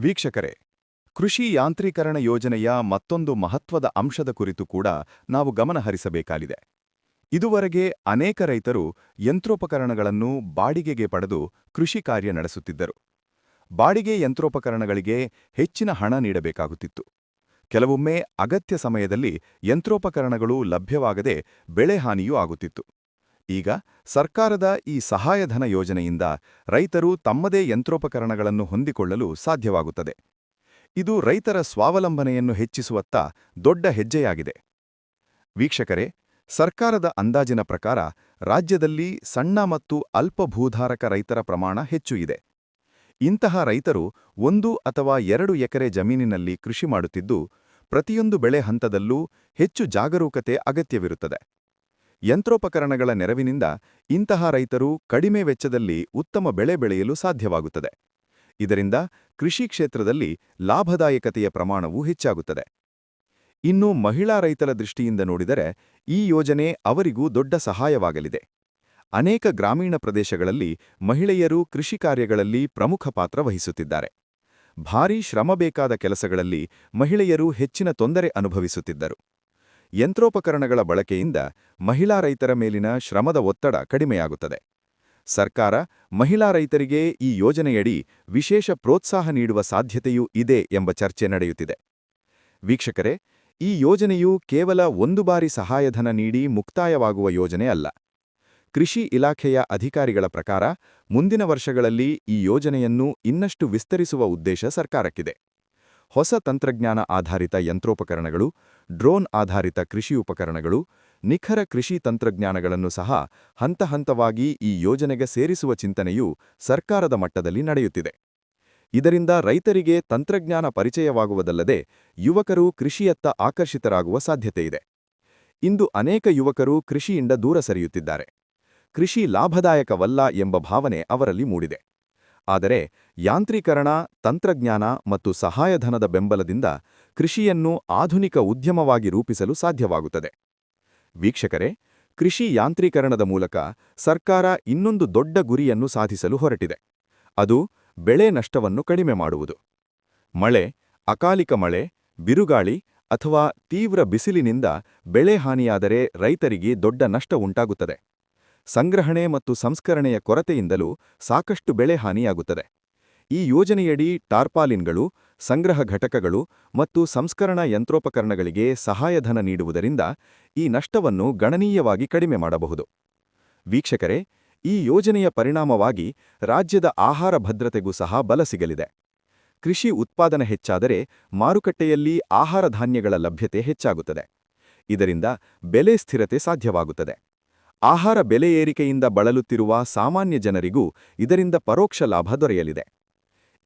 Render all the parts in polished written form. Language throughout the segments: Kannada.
ವೀಕ್ಷಕರೇ, ಕೃಷಿ ಯಾಂತ್ರೀಕರಣ ಯೋಜನೆಯ ಮತ್ತೊಂದು ಮಹತ್ವದ ಅಂಶದ ಕುರಿತು ಕೂಡ ನಾವು ಗಮನಹರಿಸಬೇಕಾಗಿದೆ. ಇದುವರೆಗೆ ಅನೇಕ ರೈತರು ಯಂತ್ರೋಪಕರಣಗಳನ್ನು ಬಾಡಿಗೆಗೆ ಪಡೆದು ಕೃಷಿ ಕಾರ್ಯ ನಡೆಸುತ್ತಿದ್ದರು. ಬಾಡಿಗೆ ಯಂತ್ರೋಪಕರಣಗಳಿಗೆ ಹೆಚ್ಚಿನ ಹಣ ನೀಡಬೇಕಾಗುತ್ತಿತ್ತು. ಕೆಲವೊಮ್ಮೆ ಅಗತ್ಯ ಸಮಯದಲ್ಲಿ ಯಂತ್ರೋಪಕರಣಗಳು ಲಭ್ಯವಾಗದೆ ಬೆಳೆ ಹಾನಿಯೂ ಆಗುತ್ತಿತ್ತು. ಈಗ ಸರ್ಕಾರದ ಈ ಸಹಾಯಧನ ಯೋಜನೆಯಿಂದ ರೈತರು ತಮ್ಮದೇ ಯಂತ್ರೋಪಕರಣಗಳನ್ನು ಹೊಂದಿಕೊಳ್ಳಲು ಸಾಧ್ಯವಾಗುತ್ತದೆ. ಇದು ರೈತರ ಸ್ವಾವಲಂಬನೆಯನ್ನು ಹೆಚ್ಚಿಸುವತ್ತ ದೊಡ್ಡ ಹೆಜ್ಜೆಯಾಗಿದೆ. ವೀಕ್ಷಕರೇ, ಸರ್ಕಾರದ ಅಂದಾಜಿನ ಪ್ರಕಾರ ರಾಜ್ಯದಲ್ಲಿ ಸಣ್ಣ ಮತ್ತು ಅಲ್ಪ ಭೂಧಾರಕ ರೈತರ ಪ್ರಮಾಣ ಹೆಚ್ಚು ಇದೆ. ಇಂತಹ ರೈತರು 1 ಅಥವಾ 2 ಎಕರೆ ಜಮೀನಿನಲ್ಲಿ ಕೃಷಿ ಮಾಡುತ್ತಿದ್ದು, ಪ್ರತಿಯೊಂದು ಬೆಳೆ ಹಂತದಲ್ಲೂ ಹೆಚ್ಚು ಜಾಗರೂಕತೆ ಅಗತ್ಯವಿರುತ್ತದೆ. ಯಂತ್ರೋಪಕರಣಗಳ ನೆರವಿನಿಂದ ಇಂತಹ ರೈತರು ಕಡಿಮೆ ವೆಚ್ಚದಲ್ಲಿ ಉತ್ತಮ ಬೆಳೆ ಬೆಳೆಯಲು ಸಾಧ್ಯವಾಗುತ್ತದೆ. ಇದರಿಂದ ಕೃಷಿ ಕ್ಷೇತ್ರದಲ್ಲಿ ಲಾಭದಾಯಕತೆಯ ಪ್ರಮಾಣವೂ ಹೆಚ್ಚಾಗುತ್ತದೆ. ಇನ್ನು ಮಹಿಳಾ ರೈತರ ದೃಷ್ಟಿಯಿಂದ ನೋಡಿದರೆ ಈ ಯೋಜನೆ ಅವರಿಗೂ ದೊಡ್ಡ ಸಹಾಯವಾಗಲಿದೆ. ಅನೇಕ ಗ್ರಾಮೀಣ ಪ್ರದೇಶಗಳಲ್ಲಿ ಮಹಿಳೆಯರು ಕೃಷಿ ಕಾರ್ಯಗಳಲ್ಲಿ ಪ್ರಮುಖ ಪಾತ್ರ ವಹಿಸುತ್ತಿದ್ದಾರೆ. ಭಾರೀ ಶ್ರಮ ಬೇಕಾದ ಕೆಲಸಗಳಲ್ಲಿ ಮಹಿಳೆಯರು ಹೆಚ್ಚಿನ ತೊಂದರೆ ಅನುಭವಿಸುತ್ತಿದ್ದರು. ಯಂತ್ರೋಪಕರಣಗಳ ಬಳಕೆಯಿಂದ ಮಹಿಳಾ ರೈತರ ಮೇಲಿನ ಶ್ರಮದ ಒತ್ತಡ ಕಡಿಮೆಯಾಗುತ್ತದೆ. ಸರ್ಕಾರ ಮಹಿಳಾ ರೈತರಿಗೆ ಈ ಯೋಜನೆಯಡಿ ವಿಶೇಷ ಪ್ರೋತ್ಸಾಹ ನೀಡುವ ಸಾಧ್ಯತೆಯೂ ಇದೆ ಎಂಬ ಚರ್ಚೆ ನಡೆಯುತ್ತಿದೆ. ವೀಕ್ಷಕರೇ, ಈ ಯೋಜನೆಯು ಕೇವಲ ಒಂದು ಬಾರಿ ಸಹಾಯಧನ ನೀಡಿ ಮುಕ್ತಾಯವಾಗುವ ಯೋಜನೆ ಅಲ್ಲ. ಕೃಷಿ ಇಲಾಖೆಯ ಅಧಿಕಾರಿಗಳ ಪ್ರಕಾರ ಮುಂದಿನ ವರ್ಷಗಳಲ್ಲಿ ಈ ಯೋಜನೆಯನ್ನು ಇನ್ನಷ್ಟು ವಿಸ್ತರಿಸುವ ಉದ್ದೇಶ ಸರ್ಕಾರಕ್ಕಿದೆ. ಹೊಸ ತಂತ್ರಜ್ಞಾನ ಆಧಾರಿತ ಯಂತ್ರೋಪಕರಣಗಳು, ಡ್ರೋನ್ ಆಧಾರಿತ ಕೃಷಿ ಉಪಕರಣಗಳು, ನಿಖರ ಕೃಷಿ ತಂತ್ರಜ್ಞಾನಗಳನ್ನು ಸಹ ಹಂತಹಂತವಾಗಿ ಈ ಯೋಜನೆಗೆ ಸೇರಿಸುವ ಚಿಂತನೆಯು ಸರ್ಕಾರದ ಮಟ್ಟದಲ್ಲಿ ನಡೆಯುತ್ತಿದೆ. ಇದರಿಂದ ರೈತರಿಗೆ ತಂತ್ರಜ್ಞಾನ ಪರಿಚಯವಾಗುವುದಲ್ಲದೆ ಯುವಕರು ಕೃಷಿಯತ್ತ ಆಕರ್ಷಿತರಾಗುವ ಸಾಧ್ಯತೆಯಿದೆ. ಇಂದು ಅನೇಕ ಯುವಕರು ಕೃಷಿಯಿಂದ ದೂರ ಸರಿಯುತ್ತಿದ್ದಾರೆ. ಕೃಷಿ ಲಾಭದಾಯಕವಲ್ಲ ಎಂಬ ಭಾವನೆ ಅವರಲ್ಲಿ ಮೂಡಿದೆ. ಆದರೆ ಯಾಂತ್ರೀಕರಣ, ತಂತ್ರಜ್ಞಾನ ಮತ್ತು ಸಹಾಯಧನದ ಬೆಂಬಲದಿಂದ ಕೃಷಿಯನ್ನು ಆಧುನಿಕ ಉದ್ಯಮವಾಗಿ ರೂಪಿಸಲು ಸಾಧ್ಯವಾಗುತ್ತದೆ. ವೀಕ್ಷಕರೇ, ಕೃಷಿ ಯಾಂತ್ರೀಕರಣದ ಮೂಲಕ ಸರ್ಕಾರ ಇನ್ನೊಂದು ದೊಡ್ಡ ಗುರಿಯನ್ನು ಸಾಧಿಸಲು ಹೊರಟಿದೆ. ಅದು ಬೆಳೆ ನಷ್ಟವನ್ನು ಕಡಿಮೆ ಮಾಡುವುದು. ಮಳೆ, ಅಕಾಲಿಕ ಮಳೆ, ಬಿರುಗಾಳಿ ಅಥವಾ ತೀವ್ರ ಬಿಸಿಲಿನಿಂದ ಬೆಳೆ ಹಾನಿಯಾದರೆ ರೈತರಿಗೆ ದೊಡ್ಡ ನಷ್ಟ ಉಂಟಾಗುತ್ತದೆ. ಸಂಗ್ರಹಣೆ ಮತ್ತು ಸಂಸ್ಕರಣೆಯ ಕೊರತೆಯಿಂದಲೂ ಸಾಕಷ್ಟು ಬೆಳೆ ಹಾನಿಯಾಗುತ್ತದೆ. ಈ ಯೋಜನೆಯಡಿ ಟಾರ್ಪಾಲಿನ್ಗಳು, ಸಂಗ್ರಹ ಘಟಕಗಳು ಮತ್ತು ಸಂಸ್ಕರಣಾ ಯಂತ್ರೋಪಕರಣಗಳಿಗೆ ಸಹಾಯಧನ ನೀಡುವುದರಿಂದ ಈ ನಷ್ಟವನ್ನು ಗಣನೀಯವಾಗಿ ಕಡಿಮೆ ಮಾಡಬಹುದು. ವೀಕ್ಷಕರೇ, ಈ ಯೋಜನೆಯ ಪರಿಣಾಮವಾಗಿ ರಾಜ್ಯದ ಆಹಾರ ಭದ್ರತೆಗೂ ಸಹ ಬಲ ಸಿಗಲಿದೆ. ಕೃಷಿ ಉತ್ಪಾದನೆ ಹೆಚ್ಚಾದರೆ ಮಾರುಕಟ್ಟೆಯಲ್ಲಿ ಆಹಾರ ಧಾನ್ಯಗಳ ಲಭ್ಯತೆ ಹೆಚ್ಚಾಗುತ್ತದೆ. ಇದರಿಂದ ಬೆಲೆ ಸ್ಥಿರತೆ ಸಾಧ್ಯವಾಗುತ್ತದೆ. ಆಹಾರ ಬೆಲೆ ಏರಿಕೆಯಿಂದ ಬಳಲುತ್ತಿರುವ ಸಾಮಾನ್ಯ ಜನರಿಗೂ ಇದರಿಂದ ಪರೋಕ್ಷ ಲಾಭ ದೊರೆಯಲಿದೆ.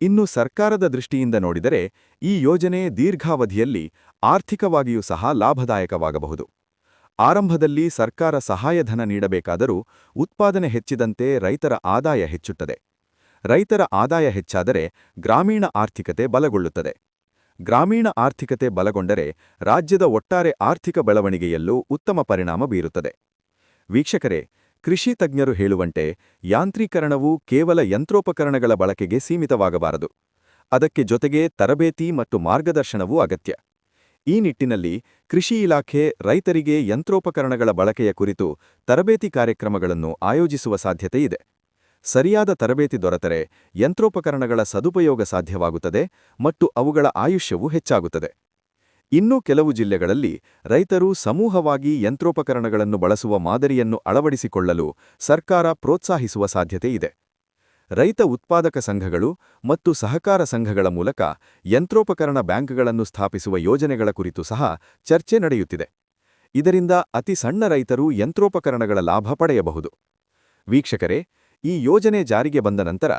ಇನ್ನು ಸರ್ಕಾರದ ದೃಷ್ಟಿಯಿಂದ ನೋಡಿದರೆ ಈ ಯೋಜನೆ ದೀರ್ಘಾವಧಿಯಲ್ಲಿ ಆರ್ಥಿಕವಾಗಿಯೂ ಸಹ ಲಾಭದಾಯಕವಾಗಬಹುದು. ಆರಂಭದಲ್ಲಿ ಸರ್ಕಾರ ಸಹಾಯಧನ ನೀಡಬೇಕಾದರೂ ಉತ್ಪಾದನೆ ಹೆಚ್ಚಿದಂತೆ ರೈತರ ಆದಾಯ ಹೆಚ್ಚುತ್ತದೆ. ರೈತರ ಆದಾಯ ಹೆಚ್ಚಾದರೆ ಗ್ರಾಮೀಣ ಆರ್ಥಿಕತೆ ಬಲಗೊಳ್ಳುತ್ತದೆ. ಗ್ರಾಮೀಣ ಆರ್ಥಿಕತೆ ಬಲಗೊಂಡರೆ ರಾಜ್ಯದ ಒಟ್ಟಾರೆ ಆರ್ಥಿಕ ಬೆಳವಣಿಗೆಯಲ್ಲೂ ಉತ್ತಮ ಪರಿಣಾಮ ಬೀರುತ್ತದೆ. ವೀಕ್ಷಕರೇ, ಕೃಷಿ ತಜ್ಞರು ಹೇಳುವಂತೆ ಯಾಂತ್ರೀಕರಣವು ಕೇವಲ ಯಂತ್ರೋಪಕರಣಗಳ ಬಳಕೆಗೆ ಸೀಮಿತವಾಗಬಾರದು. ಅದಕ್ಕೆ ಜೊತೆಗೆ ತರಬೇತಿ ಮತ್ತು ಮಾರ್ಗದರ್ಶನವೂ ಅಗತ್ಯ. ಈ ನಿಟ್ಟಿನಲ್ಲಿ ಕೃಷಿ ಇಲಾಖೆ ರೈತರಿಗೆ ಯಂತ್ರೋಪಕರಣಗಳ ಬಳಕೆಯ ಕುರಿತು ತರಬೇತಿ ಕಾರ್ಯಕ್ರಮಗಳನ್ನು ಆಯೋಜಿಸುವ ಸಾಧ್ಯತೆಯಿದೆ. ಸರಿಯಾದ ತರಬೇತಿ ದೊರೆತರೆ ಯಂತ್ರೋಪಕರಣಗಳ ಸದುಪಯೋಗ ಸಾಧ್ಯವಾಗುತ್ತದೆ ಮತ್ತು ಅವುಗಳ ಆಯುಷ್ಯವೂ ಹೆಚ್ಚಾಗುತ್ತದೆ. ಇನ್ನೂ ಕೆಲವು ಜಿಲ್ಲೆಗಳಲ್ಲಿ ರೈತರು ಸಮೂಹವಾಗಿ ಯಂತ್ರೋಪಕರಣಗಳನ್ನು ಬಳಸುವ ಮಾದರಿಯನ್ನು ಅಳವಡಿಸಿಕೊಳ್ಳಲು ಸರ್ಕಾರ ಪ್ರೋತ್ಸಾಹಿಸುವ ಸಾಧ್ಯತೆಯಿದೆ. ರೈತ ಉತ್ಪಾದಕ ಸಂಘಗಳು ಮತ್ತು ಸಹಕಾರ ಸಂಘಗಳ ಮೂಲಕ ಯಂತ್ರೋಪಕರಣ ಬ್ಯಾಂಕ್ಗಳನ್ನು ಸ್ಥಾಪಿಸುವ ಯೋಜನೆಗಳ ಕುರಿತು ಸಹ ಚರ್ಚೆ ನಡೆಯುತ್ತಿದೆ. ಇದರಿಂದ ಅತಿ ಸಣ್ಣ ರೈತರು ಯಂತ್ರೋಪಕರಣಗಳ ಲಾಭ ಪಡೆಯಬಹುದು. ವೀಕ್ಷಕರೇ, ಈ ಯೋಜನೆ ಜಾರಿಗೆ ಬಂದ ನಂತರ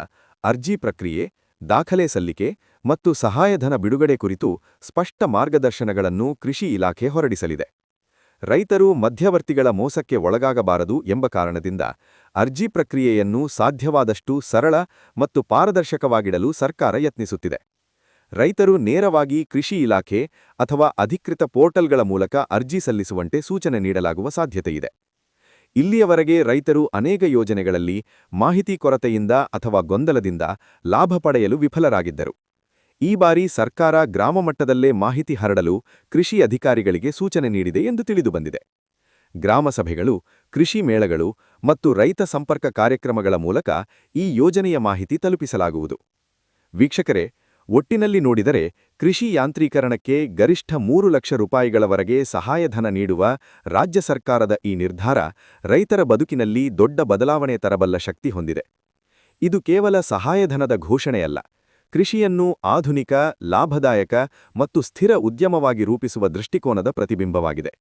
ಅರ್ಜಿ ಪ್ರಕ್ರಿಯೆ, ದಾಖಲೆ ಸಲ್ಲಿಕೆ ಮತ್ತು ಸಹಾಯಧನ ಬಿಡುಗಡೆ ಕುರಿತು ಸ್ಪಷ್ಟ ಮಾರ್ಗದರ್ಶನಗಳನ್ನು ಕೃಷಿ ಇಲಾಖೆ ಹೊರಡಿಸಲಿದೆ. ರೈತರು ಮಧ್ಯವರ್ತಿಗಳ ಮೋಸಕ್ಕೆ ಒಳಗಾಗಬಾರದು ಎಂಬ ಕಾರಣದಿಂದ ಅರ್ಜಿ ಪ್ರಕ್ರಿಯೆಯನ್ನು ಸಾಧ್ಯವಾದಷ್ಟು ಸರಳ ಮತ್ತು ಪಾರದರ್ಶಕವಾಗಿಡಲು ಸರ್ಕಾರ ಯತ್ನಿಸುತ್ತಿದೆ. ರೈತರು ನೇರವಾಗಿ ಕೃಷಿ ಇಲಾಖೆ ಅಥವಾ ಅಧಿಕೃತ ಪೋರ್ಟಲ್ಗಳ ಮೂಲಕ ಅರ್ಜಿ ಸಲ್ಲಿಸುವಂತೆ ಸೂಚನೆ ನೀಡಲಾಗುವ ಸಾಧ್ಯತೆಯಿದೆ. ಇಲ್ಲಿಯವರೆಗೆ ರೈತರು ಅನೇಕ ಯೋಜನೆಗಳಲ್ಲಿ ಮಾಹಿತಿ ಕೊರತೆಯಿಂದ ಅಥವಾ ಗೊಂದಲದಿಂದ ಲಾಭ ಪಡೆಯಲು ವಿಫಲರಾಗಿದ್ದರು. ಈ ಬಾರಿ ಸರ್ಕಾರ ಗ್ರಾಮ ಮಟ್ಟದಲ್ಲೇ ಮಾಹಿತಿ ಹರಡಲು ಕೃಷಿ ಅಧಿಕಾರಿಗಳಿಗೆ ಸೂಚನೆ ನೀಡಿದೆ ಎಂದು ತಿಳಿದುಬಂದಿದೆ. ಗ್ರಾಮ ಸಭೆಗಳು, ಕೃಷಿ ಮೇಳಗಳು ಮತ್ತು ರೈತ ಸಂಪರ್ಕ ಕಾರ್ಯಕ್ರಮಗಳ ಮೂಲಕ ಈ ಯೋಜನೆಯ ಮಾಹಿತಿ ತಲುಪಿಸಲಾಗುವುದು. ವೀಕ್ಷಕರೇ, ಒಟ್ಟಿನಲ್ಲಿ ನೋಡಿದರೆ ಕೃಷಿ ಯಾಂತ್ರೀಕರಣಕ್ಕೆ ಗರಿಷ್ಠ 3 ಲಕ್ಷ ರೂಪಾಯಿಗಳವರೆಗೆ ಸಹಾಯಧನ ನೀಡುವ ರಾಜ್ಯ ಸರ್ಕಾರದ ಈ ನಿರ್ಧಾರ ರೈತರ ಬದುಕಿನಲ್ಲಿ ದೊಡ್ಡ ಬದಲಾವಣೆ ತರಬಲ್ಲ ಶಕ್ತಿ ಹೊಂದಿದೆ. ಇದು ಕೇವಲ ಸಹಾಯಧನದ ಘೋಷಣೆಯಲ್ಲ, ಕೃಷಿಯನ್ನು ಆಧುನಿಕ, ಲಾಭದಾಯಕ ಮತ್ತು ಸ್ಥಿರ ಉದ್ಯಮವಾಗಿ ರೂಪಿಸುವ ದೃಷ್ಟಿಕೋನದ ಪ್ರತಿಬಿಂಬವಾಗಿದೆ.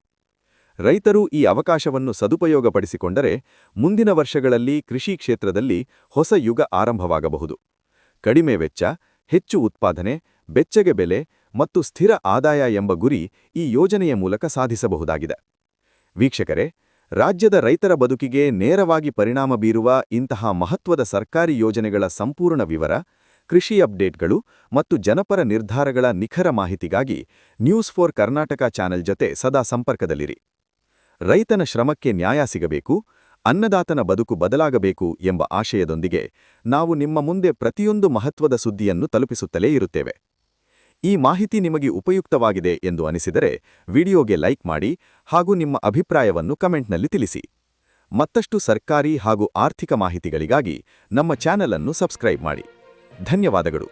ರೈತರು ಈ ಅವಕಾಶವನ್ನು ಸದುಪಯೋಗಪಡಿಸಿಕೊಂಡರೆ ಮುಂದಿನ ವರ್ಷಗಳಲ್ಲಿ ಕೃಷಿ ಕ್ಷೇತ್ರದಲ್ಲಿ ಹೊಸ ಯುಗ ಆರಂಭವಾಗಬಹುದು. ಕಡಿಮೆ ವೆಚ್ಚ, ಹೆಚ್ಚು ಉತ್ಪಾದನೆ, ಬೆಚ್ಚಗೆ ಬೆಲೆ ಮತ್ತು ಸ್ಥಿರ ಆದಾಯ ಎಂಬ ಗುರಿ ಈ ಯೋಜನೆಯ ಮೂಲಕ ಸಾಧಿಸಬಹುದಾಗಿದೆ. ವೀಕ್ಷಕರೇ, ರಾಜ್ಯದ ರೈತರ ಬದುಕಿಗೆ ನೇರವಾಗಿ ಪರಿಣಾಮ ಬೀರುವ ಇಂತಹ ಮಹತ್ವದ ಸರ್ಕಾರಿ ಯೋಜನೆಗಳ ಸಂಪೂರ್ಣ ವಿವರ, ಕೃಷಿ ಅಪ್ಡೇಟ್ಗಳು ಮತ್ತು ಜನಪರ ನಿರ್ಧಾರಗಳ ನಿಖರ ಮಾಹಿತಿಗಾಗಿ ನ್ಯೂಸ್4 ಕರ್ನಾಟಕ ಚಾನೆಲ್ ಜೊತೆ ಸದಾ ಸಂಪರ್ಕದಲ್ಲಿರಿ. ರೈತನ ಶ್ರಮಕ್ಕೆ ನ್ಯಾಯ ಸಿಗಬೇಕು, ಅನ್ನದಾತನ ಬದುಕು ಬದಲಾಗಬೇಕು ಎಂಬ ಆಶಯದೊಂದಿಗೆ ನಾವು ನಿಮ್ಮ ಮುಂದೆ ಪ್ರತಿಯೊಂದು ಮಹತ್ವದ ಸುದ್ದಿಯನ್ನು ತಲುಪಿಸುತ್ತಲೇ ಇರುತ್ತೇವೆ. ಈ ಮಾಹಿತಿ ನಿಮಗೆ ಉಪಯುಕ್ತವಾಗಿದೆ ಎಂದು ಅನಿಸಿದರೆ ವಿಡಿಯೋಗೆ ಲೈಕ್ ಮಾಡಿ ಹಾಗೂ ನಿಮ್ಮ ಅಭಿಪ್ರಾಯವನ್ನು ಕಮೆಂಟ್ನಲ್ಲಿ ತಿಳಿಸಿ. ಮತ್ತಷ್ಟು ಸರ್ಕಾರಿ ಹಾಗೂ ಆರ್ಥಿಕ ಮಾಹಿತಿಗಳಿಗಾಗಿ ನಮ್ಮ ಚಾನೆಲ್ ಅನ್ನು ಸಬ್ಸ್ಕ್ರೈಬ್ ಮಾಡಿ. ಧನ್ಯವಾದಗಳು.